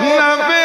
90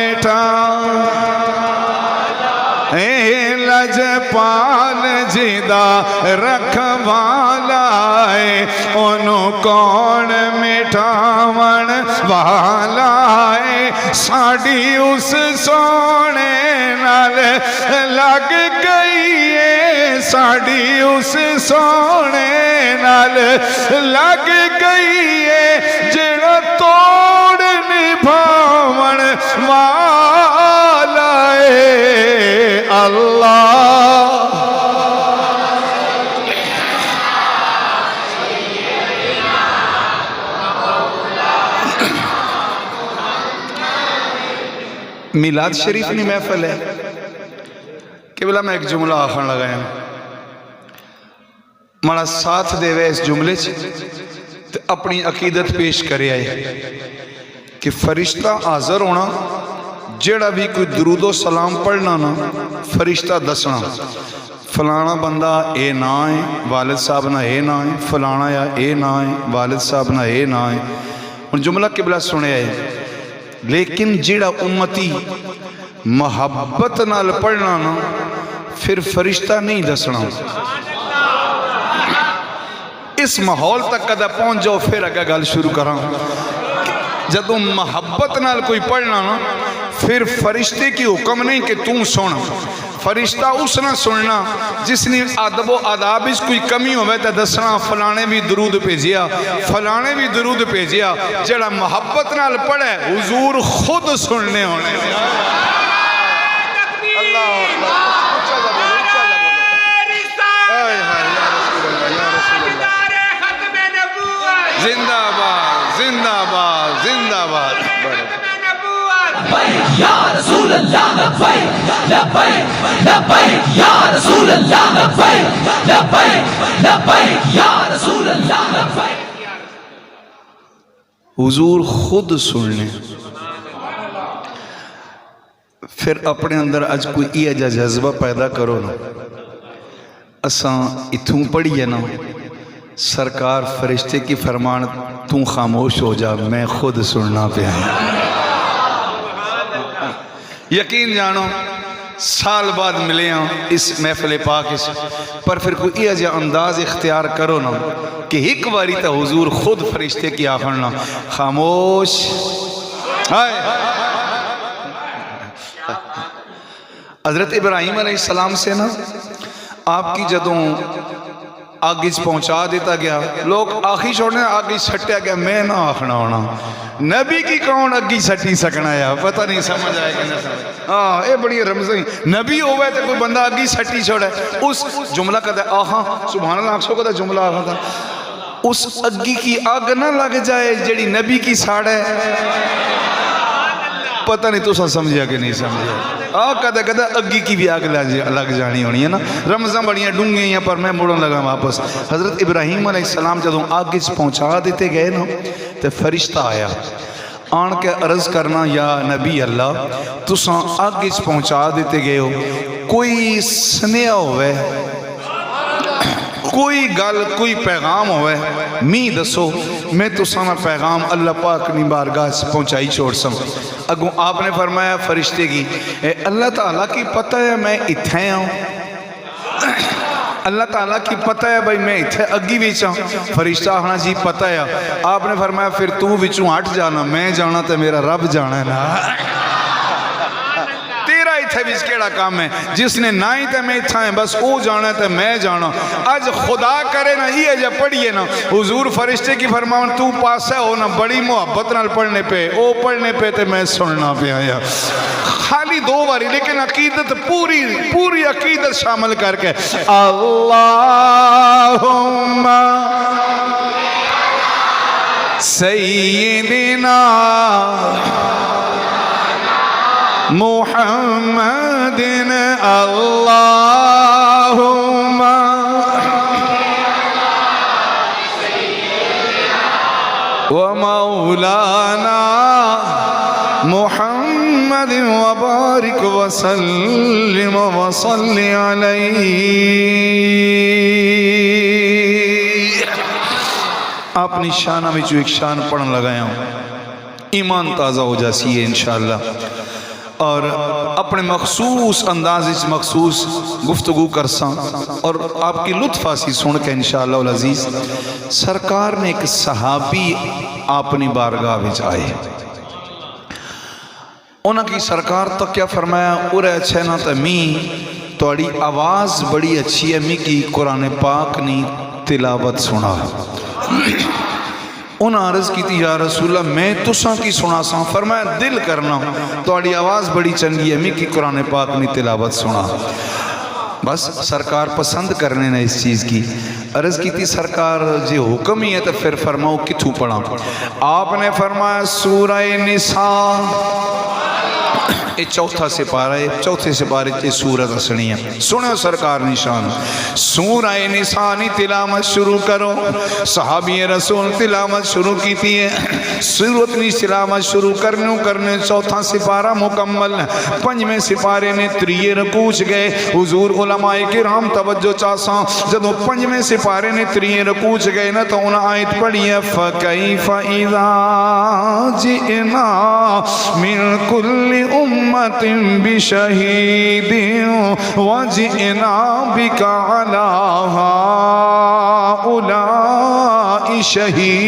میٹھا لجپال جدا رکھوالا ہے انہوں کون مٹھاون والا ہے ساڑی اس سونے نال لگ گئی ہے ساڑی اس سونے نال لگ گئی ہے جڑا توڑ نبھاون والا ہے اللہ میلاد شریف نہیں محفل ہے کہ بلا میں ایک جملہ آخر لگایا مڑا ساتھ دے وے اس جملے اپنی عقیدت پیش کرے آئے کہ فرشتہ حاضر ہونا جیڑا بھی کوئی درود و سلام پڑھنا نا فرشتہ دسنا فلانا بندہ اے نہ ہے والد صاحب نہ اے نہ ہے فلانا یا اے نہ ہے والد صاحب نہ اے نہ ہے ان جملہ قبلہ سنے آئے لیکن جیڑا امتی محبت نال پڑھنا نا پھر فرشتہ نہیں دسنا اس ماحول تک کدہ پہنچ جاؤ پھر اگہ گل شروع کراں جدوں محبت نال کوئی پڑھنا نا پھر فرشتے کی حکم نہیں کہ تم سن فرشتہ اس نہ سننا جس نے ادب و آداب اس کوئی کمی ہوئے تا دسنا فلانے بھی درود بھیجیا فلانے بھی درود بھیجیا جڑا محبت نال پڑھے حضور خود سننے ہونے اللہ زندہ باد زندہ باد زندہ باد یا رسول اللہ لبیک لبیک لبیک یا رسول اللہ لبیک لبیک لبیک یا رسول اللہ لبیک حضور خود سننے پھر اپنے اندر آج کوئی یہ جذبہ پیدا کرو نا اساں اتھوں پڑھیے نا سرکار فرشتے کی فرمان تم خاموش ہو جا میں خود سننا پہ آیا یقین جانو سال بعد ملے ہیں اس محفل پاک اس پر پھر کوئی یہ انداز اختیار کرو نا کہ ایک باری تا حضور خود فرشتے کی آخرنا خاموش حضرت ابراہیم علیہ السلام سے نا آپ کی جدوں آگیج پہنچا دیتا گیا لوگ آخی چھوڑنے آگیج سٹیا گیا میں نہ آخنا ہونا نبی کی کون آگیج سٹی سکنا ہے پتہ نہیں سمجھ آئے کہ نہ سمجھ اے بڑی رمضان نبی ہوئے تھے کوئی بندہ آگیج سٹی چھوڑے اس جملہ کہتا ہے آہاں سبحان اللہ آنکھ سو کہتا جملہ آخا تھا اس اگی کی آگ نہ لگ جائے جڑی نبی کی ساڑھ ہے پتہ نہیں تو سمجھا کہ نہیں سمجھا کہتا اگی کی بھی آگ لگ جانی ہونی ہے نا رمضان بڑیاں ڈونگیں ہیں پر میں مڑوں لگا واپس حضرت ابراہیم علیہ السلام جدوں آگ پہنچا دیتے گئے نا تو فرشتہ آیا آن کے عرض کرنا یا نبی اللہ تساں آگ پہنچا دیتے گئے ہو کوئی سنیا ہوئے کوئی گل کوئی پیغام ہوئے می دسو میں تو سانا پیغام اللہ پاک نی بارگاہ سے پہنچائی چھوڑ سم اگوں آپ نے فرمایا فرشتے کی اے اللہ تعالیٰ کی پتہ ہے میں اتھے ہوں اللہ تعالیٰ کی پتہ ہے بھائی میں اتھے اگی بیچا فرشتہ آنا جی پتہ ہے آپ نے فرمایا پھر تو بچوں ہٹ جانا میں جانا تو میرا رب جانا ہے نا تھے بھی اس کیڑا کام ہے جس نے نہ ہی تے میں اتھا ہے بس او جانا تے میں جانا آج خدا کرے نا یہ جب پڑھئے نا حضور فرشتے کی فرماؤں تو پاسے ہو نا بڑی محبت نال پڑھنے پہ او پڑھنے پہ تے میں سننا پہ آیا خالی دو باری لیکن عقیدت پوری عقیدت شامل کر کے اللہم سیدنا محمد اللہم ومولانا محمد وبارک وسلم وصلی علیہ اپنی شانہ میں جو ایک شان پڑھن لگایا ہوں ایمان تازہ ہو جاسی ہے انشاءاللہ اور اپنے مخصوص انداز مخصوص گفتگو کرساں اور آپ کی لطف آسی سن کے انشاءاللہ العزیز. سرکار نے ایک صحابی اپنی بارگاہ وچ آئے، انہاں کی سرکار تو کیا فرمایا، اورے اچھے نہ تے می توڑی آواز بڑی اچھی ہے، می کی قرآن پاک نی تلاوت سنا. انہاں عرض کی تھی یا رسول اللہ میں تساں کی سنا ساں. فرمایا دل کرنا توڑی آواز بڑی چنگی ہے، می کی قرآن پاک نی تلاوت سنا. بس سرکار پسند کرنے نے اس چیز کی. عرض کی تھی سرکار جی حکم ہی ہے تو پھر فرماؤ کتھوں پڑھا. آپ نے فرمایا سورہ نساء، یہ چوتھا سپارہ ہے، چوتھے سپارے کی سورت سنی ہے. سنو سرکار نشان، سورہ نساء نی تلاوت شروع کرو. صحابی رسول تلاوت شروع کی تھی ہے. سورت نی تلاوت شروع کرنے چوتھا سپارہ مکمل. پنجویں سپارے نے تریے رکوع گئے. حضور علماء کرام توجہ چاہساں، جدو پنجویں سپارے نے تریے رکوع گئے نا تو انہاں آیت پڑھی ہے فَكَيْفَ إِذَا جِئْنَا مِن كُلِّ أُمَّةٍ بِشَهِيدٍ وَجِئْنَا بِكَ عَلَى هَؤُلَاءِ شَهِيدًا.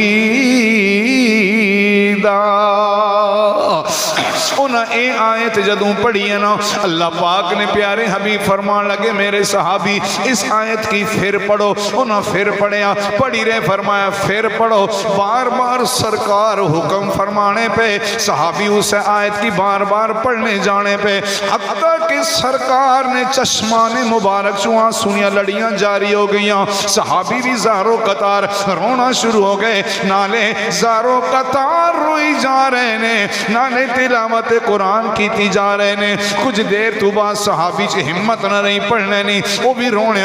انہاں اے آیت جدوں پڑھی ہے نا، اللہ پاک نے پیارے حبیب فرمان لگے میرے صحابی اس آیت کی پھر پڑھو. انہاں پھر پڑھیا، پڑھی رہے، فرمایا پھر پڑھو. بار بار سرکار حکم فرمانے پہ صحابی اس آیت کی بار بار پڑھنے جانے پہ، حتیٰ کہ سرکار نے چشمان مبارک چوہاں سنیا لڑیاں جاری ہو گئیاں. صحابی بھی زارو قطار رونا شروع ہو گئے. نالے زارو قطار روئی جا رہے نے، نالے تلاوت قرآن کی تی جا رہے نے. کچھ دیر تو بعد صحابی سے ہمت نہ رہی پڑھنے نہیں، وہ بھی رونے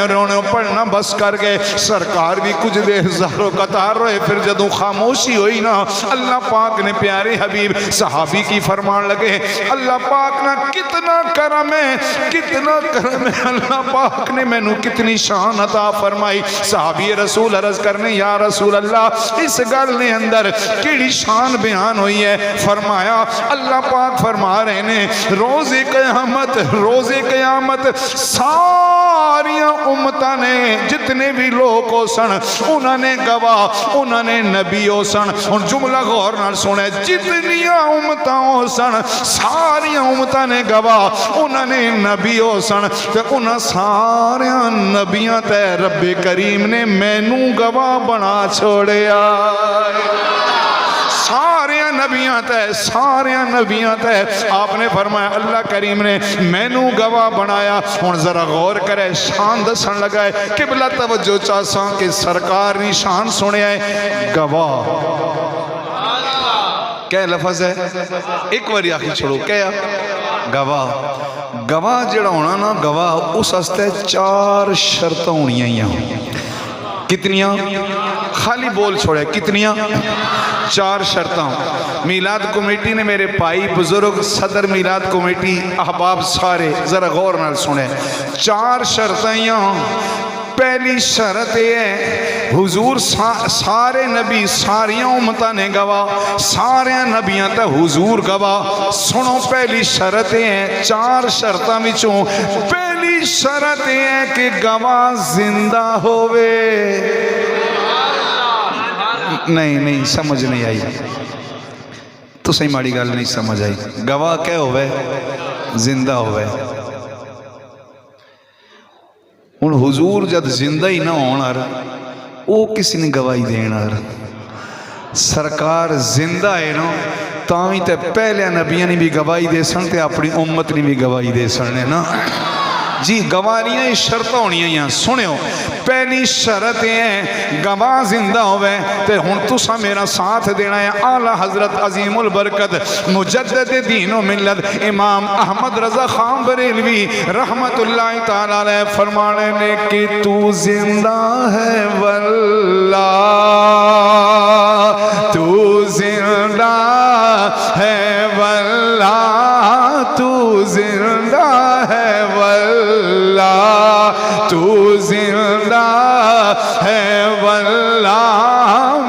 پڑھنا بس کر گئے. سرکار بھی کچھ دیر زارو قطار روئے. پھر جدوں خاموشی ہوئی نا، اللہ پاک نے پیارے حبیب صحابی کی فرمان لگے اللہ پاک نہ کتنا کرم ہے، کتنا کرم ہے، اللہ پاک نے میں نو کتنی شان عطا فرمائی. صحابی رسول عرض کرنے یا رسول اللہ اس گل نے اندر کیڑی شان بیان ہوئی ہے. فرمایا اللہ پاک فرما رہے نے روز قیامت ساری امتاں نے جتنے بھی لوگ ہو سن انہوں نے گواہ، انہوں نے نبی ہو سن. اور جملہ غور نال سنے، جتنی امتاں ہو سن ساری امتاں نے گواہ، انہوں نے نبی ہو سن. تے انہاں سارے نبیاں تے رب کریم نے مینوں گواہ بنا چھوڑیا. سارے نبیاں تے آپ نے فرمایا اللہ کریم نے مینوں گواہ بنایا. ہن ذرا غور کرے، شان دسن لگا ہے. قبلہ توجہ چاہساں کہ سرکار نے شان سنیا ہے گواہ. کیا لفظ ہے؟ ایک باری آخی چھوڑو، کیا گواہ. گواہ جڑا ہونا نا، گواہ اس ہستے 4 شرطیں ہونیاں ہی ہیں. کتنیاں؟ خالی بول چھوڑے کتنیاں؟ 4 شرطاں. میلاد کمیٹی نے میرے بھائی بزرگ صدر میلاد کمیٹی احباب سارے ذرا غور نال سنے. 4 شرطیں. پہلی شرط یہ ہے حضور سارے نبی ساریاں امتاں نے گواہ، سارے نبیاں تے حضور گواہ. سنو پہلی شرط یہ ہے، 4 شرطاں وچوں پہلی شرط یہ ہے کہ گواہ زندہ ہوئے. نہیں سمجھ نہیں آئی تو صحیح ماڑی گل نہیں سمجھ آئی. گواہ کیا ہوئے؟ زندہ ہوئے. ہن حضور جد زندہ ہی نہ ہونا وہ کسی نے گواہی دینا. سرکار زندہ ہے نا تاں تے پہلے نبیاں نے بھی گواہی دے سن تے اپنی امت نے بھی گواہی دے سن نا جی. گواہیاں یہ شرط ہونی ہیں. سنو پہلی شرط ہے گواہ زندہ ہوئے. تے ہن تسا میرا ساتھ دینا ہے اعلی حضرت عظیم البرکت مجدد دین و ملت امام احمد رضا خان بریلوی رحمت اللہ تعالی علیہ فرمانے نے کہ تو زندہ ہے واللہ، تو زندہ ہے واللہ، تو زندہ ہے واللہ، تو زندہ ہے واللہ.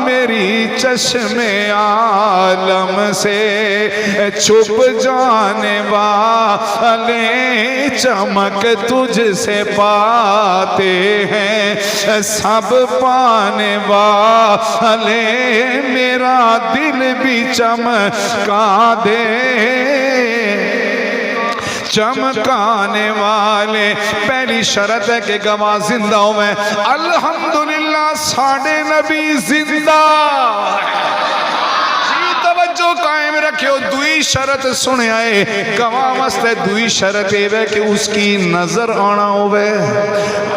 میری چشم عالم سے چھپ جانے والا والے چمک تجھ سے پاتے ہیں سب پانے والے میرا دل بھی چمکا دے چمکانے والے پہلی شرط ہے کہ گواہ زندہ ہوئے الحمدللہ ساڑھے نبی زندہ جو قائم رکھو دوئی شرط سنے آئے گواہ واسطے دوئی شرط ہے کہ اس کی نظر آنا ہوئے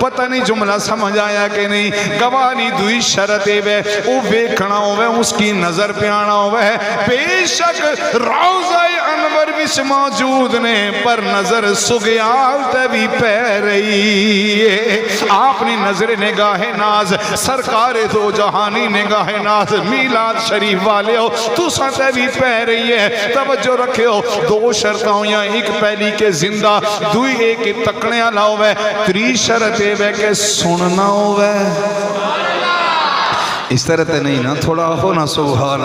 پتہ نہیں جملہ سمجھ آیا کہ نہیں گواہ نہیں دوئی شرط ہے وہ بیکھنا ہوئے اس کی نظر پہ آنا ہوئے بے شک روضہ انور بش موجود نے پر نظر سگیال تبھی پہ رہی ہے اپنی نظر نگاہ ناز سرکار دو جہانی نگاہ ناز میلاد شریف والے ہو تو ساتھ بھی پہ رہی ہے توجہ رکھے ہو دو شرطوں یا ایک پہلی کے زندہ دوئی ایک تکنے آلا ہوئے تری شرط ہے کہ سننا ہوئے اس طرح تے نہیں نا تھوڑا ہونا سبحان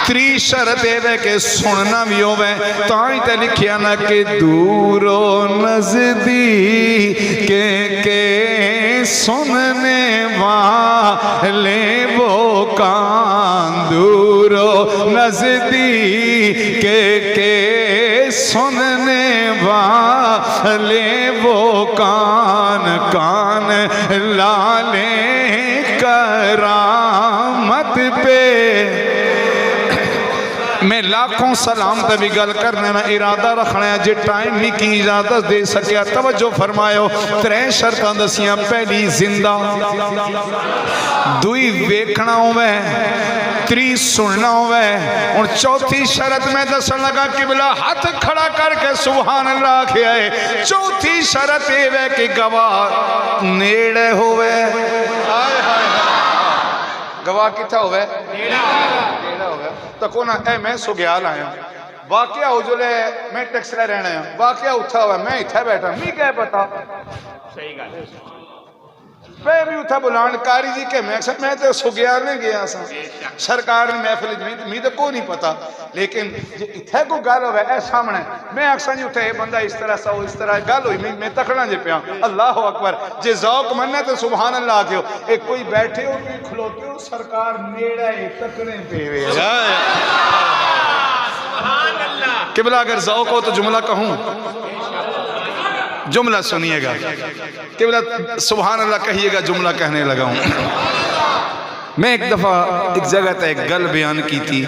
تری شرط ہے کہ سننا بھی ہوئے تاہی تے لکھیا نا کہ دور و نزدیک کے سننے والے وہ کان دور و نزدیک کے سننے والے وہ کان کان لالے کرامت پہ میں لاکھوں سلام تبھی گل کرنے نا ارادہ رکھنا ہے جی ٹائم نہیں کی اجازت دے سکیا توجہ فرمائیو ترے شرطاں دسیاں پہلی زندہ دوئی ویکھنا ہوئے تری سننا ہوئے اور چوتھی شرط میں دسن لگا قبلہ ہاتھ کھڑا کر کے سبحان اللہ کیا ہے چوتھی شرط ہے کہ گواہ نیڑے ہوئے گواہ کتھا ہوئے نیڑا ہوئے تو کونا اے میں سگیال آیا واقعہ ہو جو لے میں ٹیکس لے رہنا ہے واقعہ اٹھا ہوا میں اتھا بیٹھا میں کہہ پتا صحیح گا پہ بھی اتھا بلان کاری جی کہ میں تو سگیال نہیں گیا سا سرکار نے محفل میں تو کو نہیں پتا لیکن اتھے کو گال ہوئے اے سامنے میں اکسان جی اتھے بندہ اس طرح سا اس طرح گال ہوئی میں تکڑا جے پیا اللہ اکبر جے ذوق مننے تو سبحان اللہ آگے ہو ایک کوئی بیٹھے ہو کوئی کھلوتے ہو سرکار نیڑا ہے تکڑے پہ ہوئے سبحان اللہ قبلہ اگر ذوق ہو تو جملہ کہوں جملہ سنیے گا قبلہ سبحان اللہ کہیے گا جملہ کہنے لگا ہوں میں ایک دفعہ ایک جگہ تا ایک گل بیان کی تھی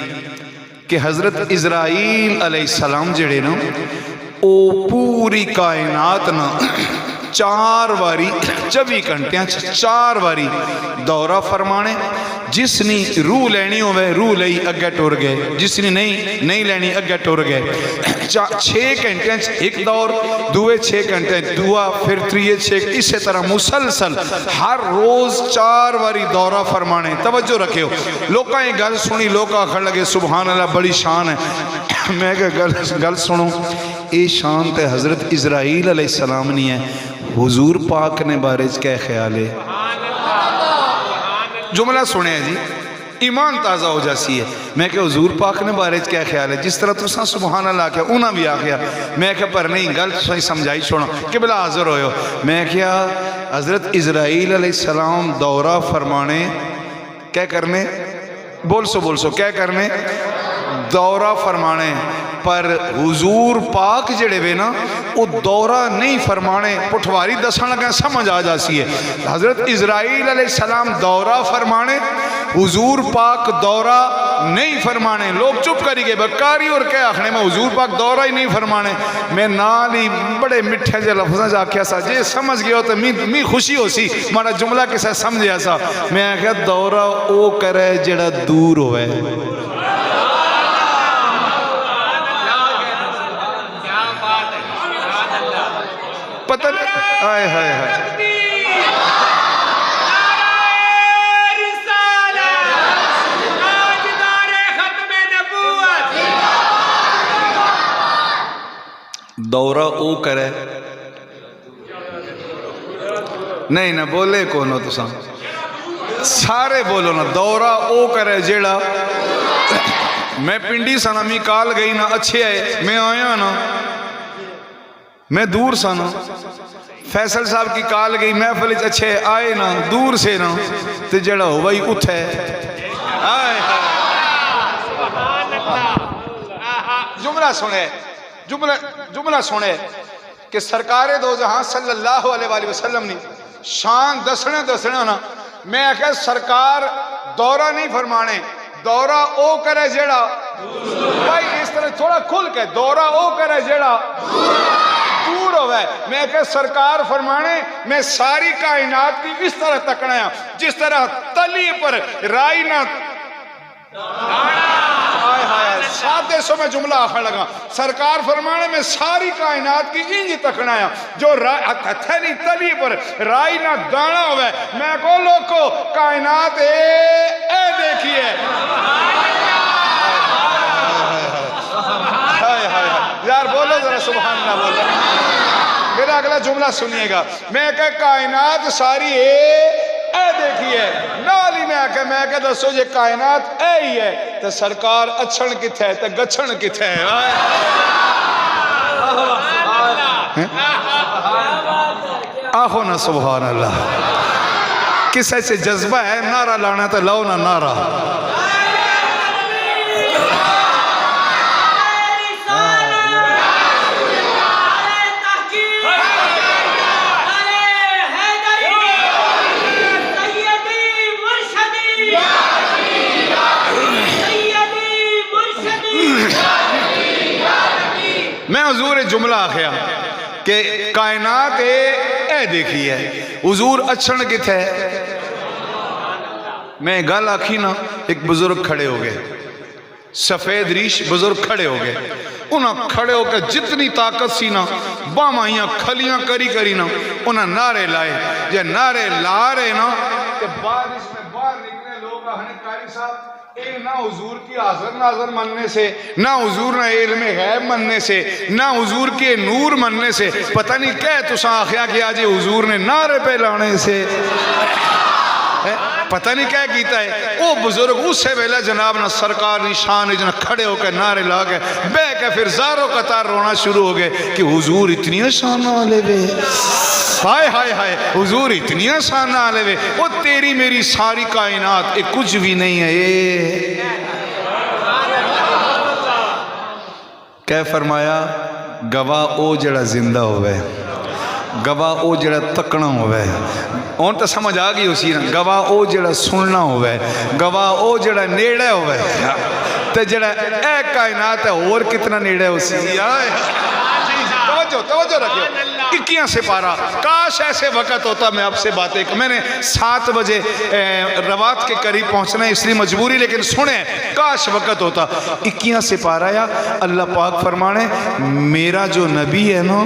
کہ حضرت اسرائیل علیہ السلام جڑے نا او پوری کائنات نا 4 واری 24 گھنٹیاں 4 واری دورہ فرمانے جس نے روح لینی ہوئے روح لئی اگے ٹور گئے جس نے نہیں لینی اگے ٹور گئے 6 گھنٹے ایک دور دوے 6 گھنٹے دعا پھر 3 6 اسی طرح مسلسل ہر روز 4 واری دورہ فرمانے توجہ رکھے ہو لوگاں یہ گل سنی لوگاں کھڑ لگے سبحان اللہ بڑی شان ہے میں کہ گل سنوں اے شان تے حضرت اسرائیل علیہ السلام نہیں ہے حضور پاک نے بارے کیا خیال ہے جملہ سنے جی ایمان تازہ ہو جاسی ہے میں کہ حضور پاک نے بارے کیا خیال ہے جس طرح تو سبحان اللہ کیا انہاں بھی آگیا میں کہ پر نہیں گل سمجھائی چھوڑا قبلہ حاضر ہوئے ہو میں کیا حضرت اسرائیل علیہ السلام دورہ فرمانے کیا کرنے بول سو کیا کرنے دورہ فرمانے پر حضور پاک جڑے وے نا وہ دورہ نہیں فرمانے پٹھواری دسان لگا سمجھ آ جاسی ہے حضرت اسرائیل علیہ السلام دورہ فرمانے حضور پاک دورہ نہیں فرمانے لوگ چپ کری گئے بکاری اور کیا آخنے میں حضور پاک دورہ ہی نہیں فرمانے میں نالی بڑے مٹھے جے لفظاں جا کیا سا جے سمجھ گیا ہوتا می خوشی ہو سی مارا جملہ کسا سمجھیا سا میں آخیا دورہ او کرے جڑا دور ہوئے پتہ نہیں آئے ہائے ہائے دورہ او کرے نہیں نہ بولے کونو تو سام سارے بولو نا دورہ او کرے جیڑا میں پنڈی سنامی کال گئی نا اچھے آئے میں آیا نا میں دور سا نا فیصل صاحب کی کال گئی محفل اچھے آئے نا دور سے نا تو جڑا ہو بھائی اتھے جملہ سنے جملہ سنے کہ سرکار دو جہاں صلی اللہ علیہ وآلہ وسلم نے شان دسنے نا میں کہ سرکار دورہ نہیں فرمانے دورہ او کرے جیڑا بھائی اس طرح تھوڑا کھل کے دورہ او کرے جیڑا دور ہوئے میں کہ سرکار فرمانے میں ساری کائنات کی اس طرح تکنا ہے جس طرح تلی پر رائی نہ ساتھ سو میں جملہ آخر لگا سرکار فرمانے میں ساری کائنات کی انج تکنا ہے جو تلی پر رائی نہ دانا ہوئے میں کو لوگو کائنات اے دیکھئے یار بولو ذرا سبحان اللہ بولو میرا اگلا جملہ سنیے گا میں کہ کائنات ساری اے دیکھیے نالی میں کہ دسو یہ کائنات اے ہی ہے تو سرکار اچھن کتھے تو گچھن کتھے آخو نا سبحان اللہ کس ایسے جذبہ ہے نعرہ لانا تو لاؤ نا نعرہ میں حضور جملہ آخیا کہ کائنات اے دیکھی ہے حضور اچھن کتھے میں گل آکھی نا ایک بزرگ کھڑے ہو گئے سفید ریش بزرگ کھڑے ہو گئے انہاں کھڑے ہو کے جتنی طاقت سی نا بامائیاں کھلیاں کری نا انہاں نعرے لائے یہ نعرے لا رہے نا کہ بارش میں باہر نکلے لوگ آہنے قاری صاحب نہ حضور کی حاضر ناظر مننے سے نہ حضور نہ علم غیب مننے سے نہ حضور کے نور مننے سے پتہ نہیں کہہ تو ساخیا کہ آج حضور نے نعرے پہ لانے سے پتہ نہیں کیا کیتا ہے وہ بزرگ اس سے پہلے جناب نہ سرکار نشان جنہ کھڑے ہو کے نعرے لا کے بے کے پھر زاروں قطار رونا شروع ہو گئے کہ حضور اتنی شان والے بے ہائے ہائے ہائے حضور اتنی شان والے بے وہ تیری میری ساری کائنات ایک کچھ بھی نہیں ہے کہہ فرمایا گواہ او جڑا زندہ ہوئے گواہ او جڑا تکنا ہوئے اون تو سمجھ آگئی اسی نا گواہ او جڑا سننا ہوئے گواہ او جڑا نیڑے ہوئے تو جڑا اے کائنات ہے اور کتنا نیڑے اسی توجہ رکھو 21 سپارہ کاش ایسے وقت ہوتا میں آپ سے باتیں میں نے 7 بجے روات کے قریب پہنچنا ہے اس لیے مجبوری لیکن سنیں کاش وقت ہوتا 21 سپارہ یا اللہ پاک فرمانے میرا جو نبی ہے نا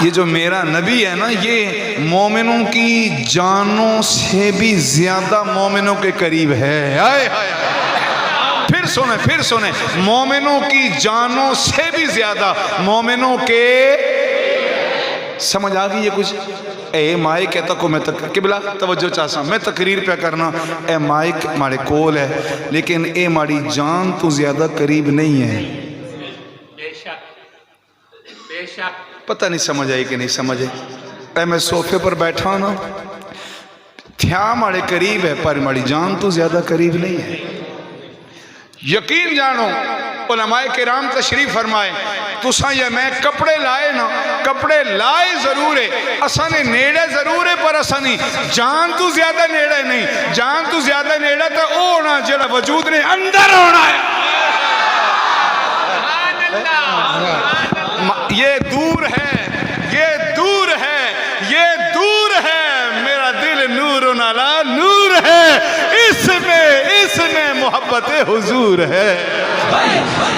یہ جو میرا نبی ہے نا یہ مومنوں کی جانوں سے بھی زیادہ مومنوں کے قریب ہے آئے پھر سنیں مومنوں کی جانوں سے بھی زیادہ مومنوں کے سمجھ آگئی یہ کچھ اے مائک کہتا کو میں قبلہ توجہ چاہتا ہوں میں تقریر پہ کرنا اے مائک مارے کول ہے لیکن اے ماری جان تو زیادہ قریب نہیں ہے بے شک پتہ نہیں سمجھ آئی کہ نہیں سمجھے اے میں صوفے پر بیٹھا ہوں نا تھیا مارے قریب ہے پر ماری جان تو زیادہ قریب نہیں ہے یقین جانو علماء کرام تشریف فرمائے تو ساں یہ میں کپڑے لائے نا کپڑے لائے ضرور ہے اسانے نیڑے ضرور ہے پر اسانی جان تو زیادہ نیڑے نہیں جان تو زیادہ نیڑے تو اونا جڑا وجود نے اندر ہونا ہے یہ دور ہے یہ دور ہے یہ دور ہے میرا دل نور نالا نور ہے اس میں محبت حضور ہے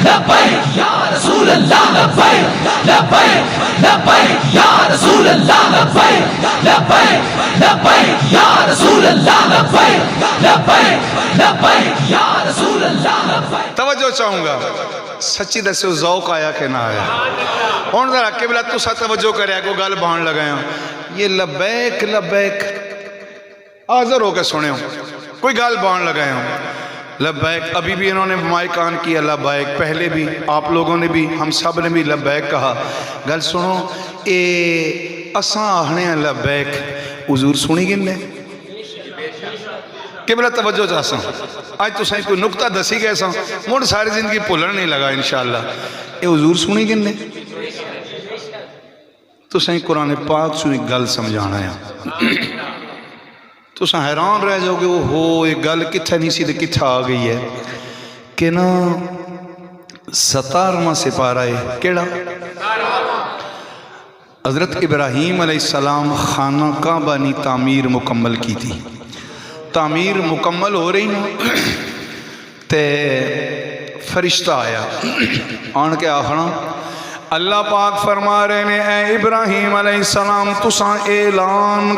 لبیک یا رسول اللہ لبیک لبیک لبیک یا رسول اللہ لبیک لبیک لبیک یا رسول اللہ لبیک لبیک لبیک یا رسول اللہ لبیک توجہ چاہوں گا سچی دسے ذوق آیا کہ نہ آیا اور ذرا قبلہ تو سا توجہ کرے کو گل بہن لگائے ہوں یہ لبیک لبیک حاضر ہو کے سنے ہوں کوئی گل بہن لگائے ہوں لبیک ابھی بھی انہوں نے مائک آن کیا لبیک پہلے بھی آپ لوگوں نے بھی ہم سب نے بھی لبیک کہا گل سنو اے اساں آہنے ہیں لبیک حضور سنی گن نے کہ بلا توجہ چاہساں آج تو سائیں کوئی نکتہ دسی گئے ساں موڑ ساری زندگی پھولن نہیں لگا انشاءاللہ اے حضور سنی گن نے تو سائیں قرآن پاک سنی گل سمجھانا ہے تو سائیں حیران رہ جاؤ کہ وہ ہو یہ گل کتھا نہیں سی دے کتھا آ گئی ہے کہ نا 17واں سپارہ ہے کیڑا حضرت ابراہیم علیہ السلام خانہ کعبہ نی تعمیر مکمل کی تھی تعمیر مکمل ہو رہی نا تے فرشتہ آیا آن کے آخنا اللہ پاک فرما رہے نے اے ابراہیم علیہ السلام تساں اعلان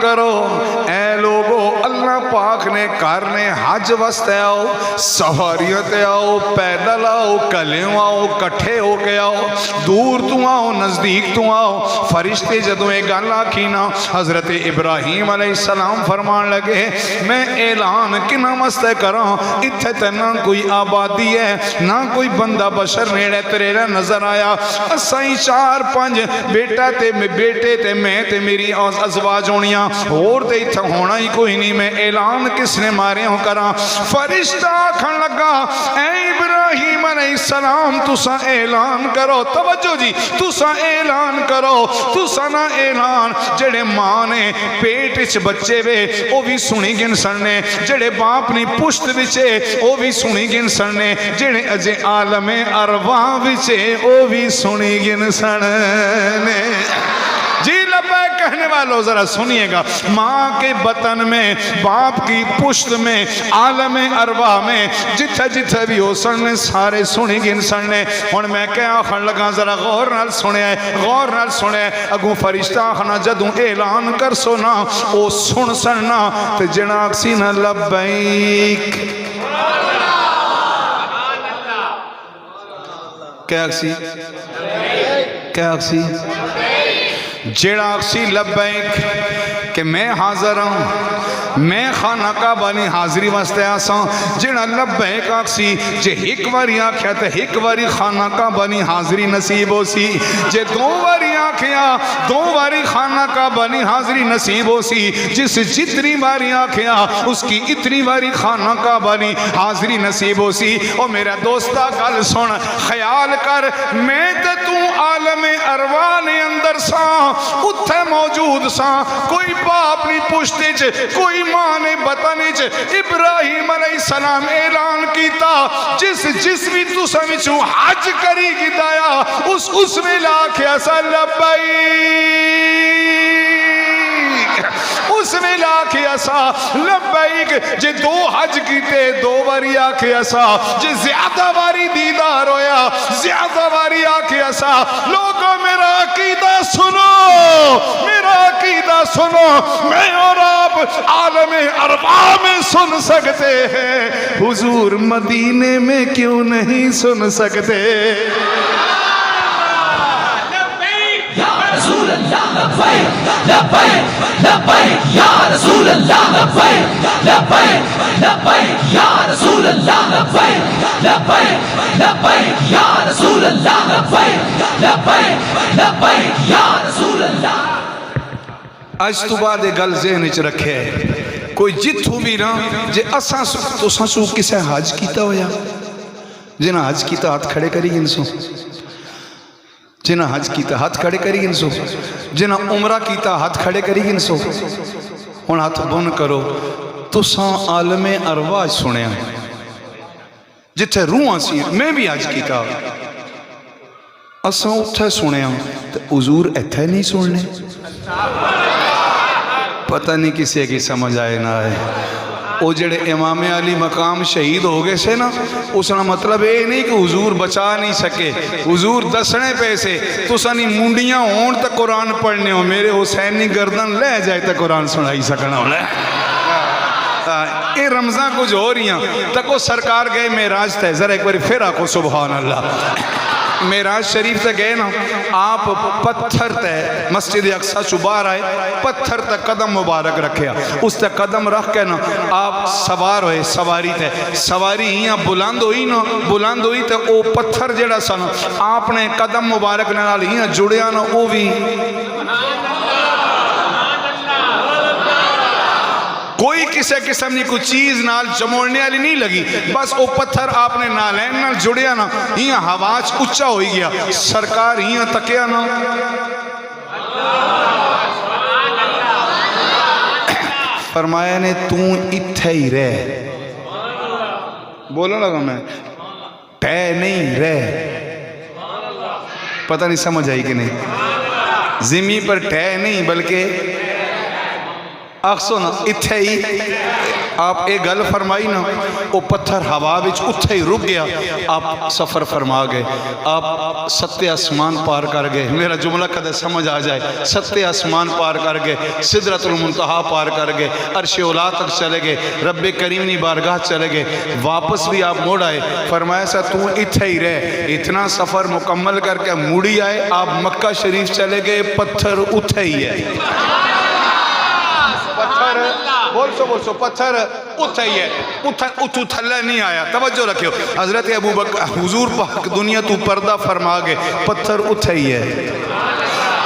کرو اے لوگو اللہ پاک نے کرنے حج واسطے آؤ سواریاں تے آؤ پیدل آؤ کلیوں آؤ کٹھے ہو کے آؤ دور تو آؤ نزدیک تو آؤ فرشتے جدوں ایک گل آکھینا حضرت ابراہیم علیہ السلام فرمان لگے میں اعلان کنا واسطے کراں اتھے تے نہ کوئی آبادی ہے نہ کوئی بندہ بشر نیڑے تیرے نظر آیا اسائیں 4-5 بیٹے تے میں تے میری ازواج ہونیاں اور تے اتھا ہونا ہی کوئی نہیں میں اعلان کس نے مارے ہوں کراں فرشتہ آکھن لگا اے ابراہیم علیہ السلام تسا اعلان کرو توجہ جی تسا اعلان کرو تسا نہ اعلان جڑے ماں نے پیٹ اچ بچے وے او بھی سنی گن سننے جڑے باپ نے پشت بچے او بھی سنی گن سننے جڑے اجے عالم ارواح بچے او بھی سنی گن سننے جی لبیک کہنے والوں ذرا سنیے گا ماں کے بطن میں باپ کی پشت میں عالم ارواح میں جتھے بھی ہو سننے سارے سنی گن سننے اور میں کیا آخر لگا ذرا غور نال سنے اگوں فرشتہ آخنا جدوں اعلان کر سونا او سن سننا تے جناک سی نہ لبیک کیا اکسی جیڑا اکسی لبیک کہ میں حاضر ہوں میں خانہ کعبہ نی حاضری واسطے آساں جیڑا لبیک آکسی جے ایک واری آکھیا تے ایک واری خانہ کعبہ نی حاضری نصیب ہو سی جے 2 واری آکھیا 2 واری خانہ کعبہ نی حاضری نصیب ہو سی جس جتنی واری آکھیا اس کی اتنی واری خانہ کعبہ نی حاضری نصیب ہو سی اور میرا دوستہ گل سن خیال کر میں تے تو عالم ارواح نے اندر ساں اتھے موجود ساں کوئی باپ نہیں پوچھتے چ کوئی ماں نے بتانے چ ابراہیم علیہ السلام اعلان کیتا جس بھی تو سمجھو حج کری کی دایا اس میں لا کے اسا لبیک اس میں لا کے اسا لبیک جے 2 حج کیتے 2 واری آکے اسا جے زیادہ واری دیدار ہویا زیادہ واری آکے اسا لوگوں میرا عقیدہ سنو میں اور آپ عالم ارواح میں سن سکتے ہیں حضور مدینے میں کیوں نہیں سن سکتے یا رسول اللہ لبیک لبیک لبیک یا رسول اللہ لبیک لبیک لبیک یا رسول اللہ لبیک لبیک لبیک یا رسول اللہ لبیک لبیک لبیک یا رسول اللہ آج تو بعد گل ذہن وچ رکھے کوئی جتھو بھی نا جے اساں تو سو کسے حج کیتا ہویا جنہ حج کیتا ہاتھ کھڑے کری گنسو جنہ حج کیتا ہاتھ کھڑے کری گنسو جنہ عمرہ کیتا ہاتھ کھڑے کری گنسو ہن ہاتھ بن کرو تساں عالم ارواح سنیا جتھے روح سی میں بھی حج کیتا اساں اتھے سنیا تے حضور ایتھے نہیں سننے پتہ نہیں کسی کی سمجھ آئے نہ آئے وہ جڑے امام علی مقام شہید ہو گئے سے نا اس کا مطلب یہ نہیں کہ حضور بچا نہیں سکے حضور دسنے پیسے تو سنی مونڈیاں ہون تا قرآن پڑھنے ہو میرے حسینی گردن لے جائے تا قرآن سنائی سکنا ہو لے اے رمضان کچھ ہو رہی ہیں تک وہ سرکار گئے معراج تے ذرا ایک بار پھر آکو سبحان اللہ معراج شریف تے گئے نا آپ پتھر تے مسجد اقصی چو باہر آئے پتھر تے قدم مبارک رکھیا اس تے قدم رکھ کے نا آپ سوار ہوئے سواری تے سواری ہی بلند ہوئی تے او پتھر جڑا سن آپ نے قدم مبارک نال ہی جڑیا نا او بھی کوئی کسی قسم کی کوئی چیز نال جموڑنے والی نہیں لگی بس وہ پتھر آپ نے نالین نال جڑیا نا ہی ہواچ اچھا ہوئی گیا سرکار ہی تکیا نا فرمایا نے تو اتھے ہی رہ بولو لگا میں ٹے نہیں رہ پتہ نہیں سمجھ آئی کہ نہیں زمین پر ٹے نہیں بلکہ اکسو نا اتھے ہی آپ ایک گل فرمائی نا وہ پتھر ہوا وچ اتھے ہی رک گیا آپ سفر فرما گئے آپ ستے آسمان پار کر گئے میرا جملہ کدے سمجھ آ جائے ستے آسمان پار کر گئے سدرۃ المنتہا پار کر گئے عرش اولا تک چلے گئے رب کریم نی بارگاہ چلے گئے واپس بھی آپ موڑ آئے فرمایا سا تو اتھے ہی رہ اتنا سفر مکمل کر کے موڑی آئے آپ مکہ شریف چلے گئے پتھر اتھے ہی ہے پتھر بول سو پتھر اتھا ہی ہے اتھو تھلے نہیں آیا توجہ رکھیو حضرت ابو بکر حضور پاک دنیا تو پردہ فرما گئے پتھر اتھا ہی ہے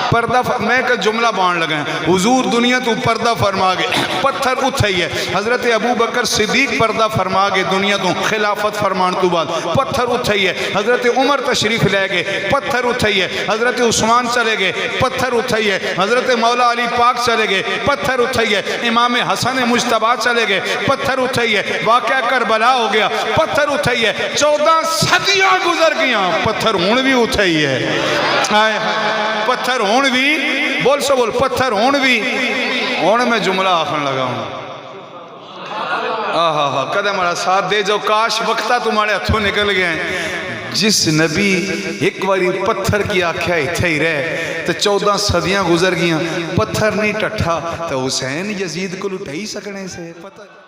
پردہ میں کہ جملہ بان لگا ہیں حضور دنیا تو پردہ فرما گئے پتھر اتھا ہی ہے حضرت ابو بکر صدیق پردہ فرما گئے دنیا تو خلافت فرمان تو بعد پتھر اتھا ہی ہے حضرت عمر تشریف لے گئے پتھر اتھا ہی ہے حضرت عثمان چلے گئے پتھر اتھا ہی ہے حضرت مولا علی پاک چلے گئے پتھر اتھا ہی ہے امام حسن مجتبی چلے گئے پتھر اتھا ہی ہے واقعہ کربلا ہو گیا پتھر اتھا ہی ہے 14 صدیاں گزر گیا پتھر ہون بھی اتھا ہی ہے پتھر ہون بھی بول سو بول پتھر ہون بھی ہون میں جملہ آخر لگا ہوں آہا کدھے ہمارا ساتھ دے جو کاش وقتہ تمہارے ہتھوں نکل گئے ہیں جس نبی ایک باری پتھر کی آنکھیں اتھے ہی رہے تو 14 صدیاں گزر گیا پتھر نہیں ٹٹھا تو حسین یزید کو لٹائی سکنے سے پتھر